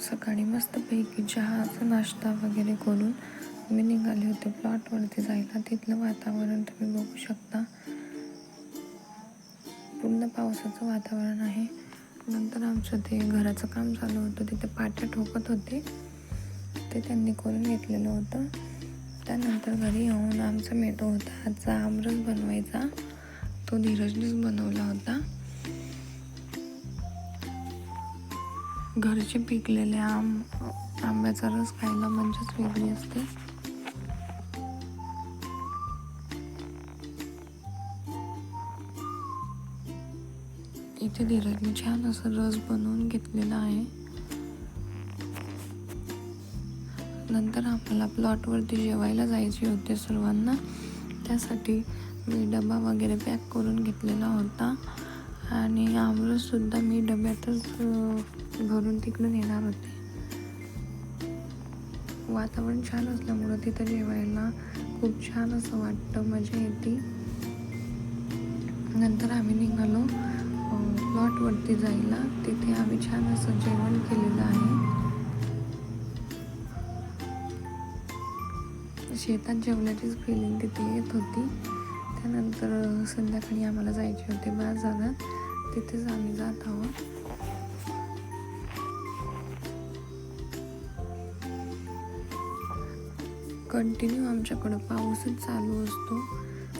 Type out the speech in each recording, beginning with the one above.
सकाळी मस्तपैकी चहाचा नाश्ता वगैरे करून मी निघाले होते प्लॉटवरती जायला. तिथलं वातावरण तुम्ही बघू शकता, पूर्ण पावसाचं वातावरण आहे. नंतर आमचं ते घराचं काम चालू होतं, तिथे पाट्या ठोकत होते, ते त्यांनी करून घेतलेलं होतं. त्यानंतर घरी येऊन आमचा मेटो होता आजचा आमरस बनवायचा, तो धीरजनेच बनवला होता. घरचे पिकलेले आंब्याचा रस खायला मजाच वेगळी असते. इथे धीरजने छान असं रस बनवून घेतलेला आहे. नंतर आम्हाला प्लॉटवरती जेवायला जायचे होते सर्वांना, त्यासाठी मी डबा वगैरे पॅक करून घेतलेला होता आणि आमरससुद्धा मी डब्यातच भरून तिकडून येणार होते. वातावरण छान असल्यामुळं तिथं जेवायला खूप छान असं वाटतं, मजा येते. नंतर आम्ही निघालो प्लॉटवरती जायला. तिथे आम्ही छान असं जेवण केलेलं आहे. शेतात जेवल्याचीच फिलिंग तिथे येत होती. त्यानंतर संध्याकाळी आम्हाला जायचे होते बाजारात, तिथेच आम्ही जात आहोत. कंटिन्यू आमच्याकडं पाऊसच चालू असतो,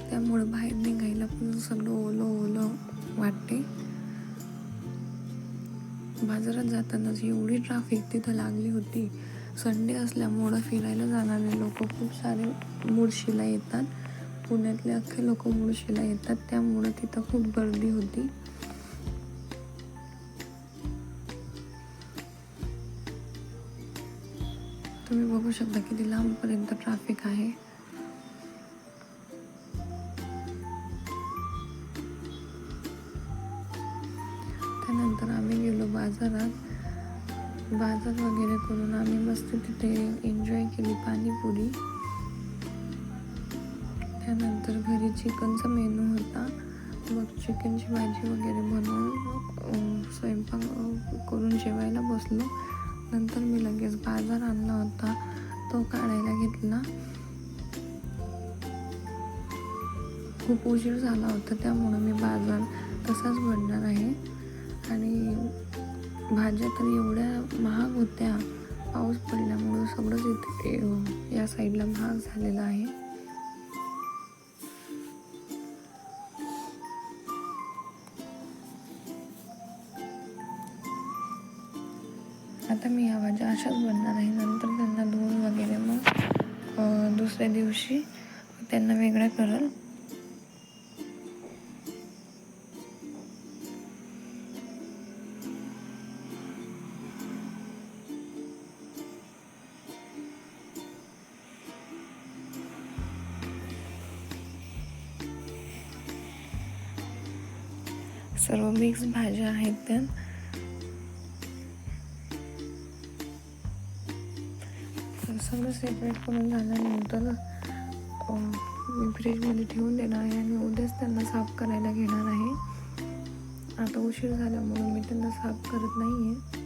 त्यामुळं बाहेर निघायला पण सगळं ओलं वाटते. बाजारात जातानाच एवढी ट्रॅफिक तिथं लागली होती. संडे असल्यामुळं फिरायला जाणारे लोक खूप सारे मुळशीला येतात. पुण्यातले अख्खे लोक मुळशीला येतात, त्यामुळं तिथं खूप गर्दी होती. तुम्ही बघू शकता किती लांबपर्यंत ट्रॅफिक आहे. त्यानंतर आम्ही गेलो बाजारात. बाजार वगैरे करून आम्ही मस्त तिथे एन्जॉय केली पाणीपुरी. त्यानंतर घरी चिकनचा मेनू होता, मग चिकनची भाजी वगैरे बनवून स्वयंपाक करून जेवायला बसलो. नंतर मी लगेच बाजार आणला होता, तो काढायला घेतला. खूप उशीर झाला होता, त्यामुळं मी बाजार तसाच भरणार आहे. आणि भाज्या तर एवढ्या महाग होत्या, पाऊस पडल्यामुळं सगळंच इथे या साईडला महाग झालेलं आहे. आता मी या भाज्या अशाच बनणार आहे. नंतर त्यांना धुवून वगैरे मग दुसऱ्या दिवशी त्यांना वेगळ्या करल. सर्व मिक्स भाज्या आहेत त्या. सगळं सेपरेट करून झाल्यानंतर मी फ्रीजमध्ये ठेवून देणार आहे आणि उद्याच त्यांना साफ करायला घेणार आहे. आता उशीर झाल्यामुळे मी त्यांना साफ करत नाही आहे.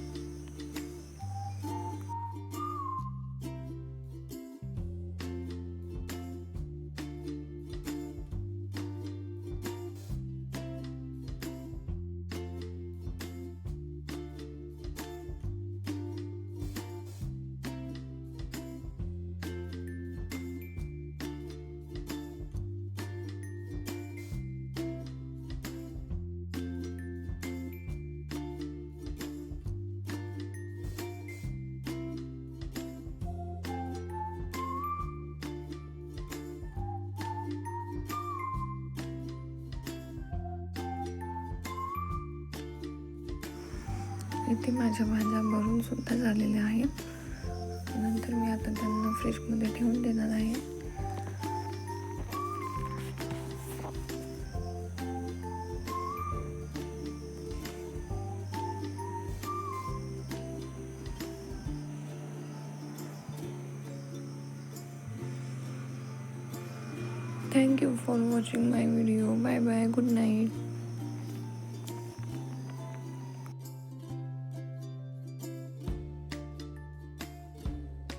इथे माझ्या भाज्या भरून सुद्धा झालेल्या आहेत. नंतर मी आता त्यांना फ्रीजमध्ये ठेवून देणार आहे. Thank you for watching my video. Bye bye. Good night.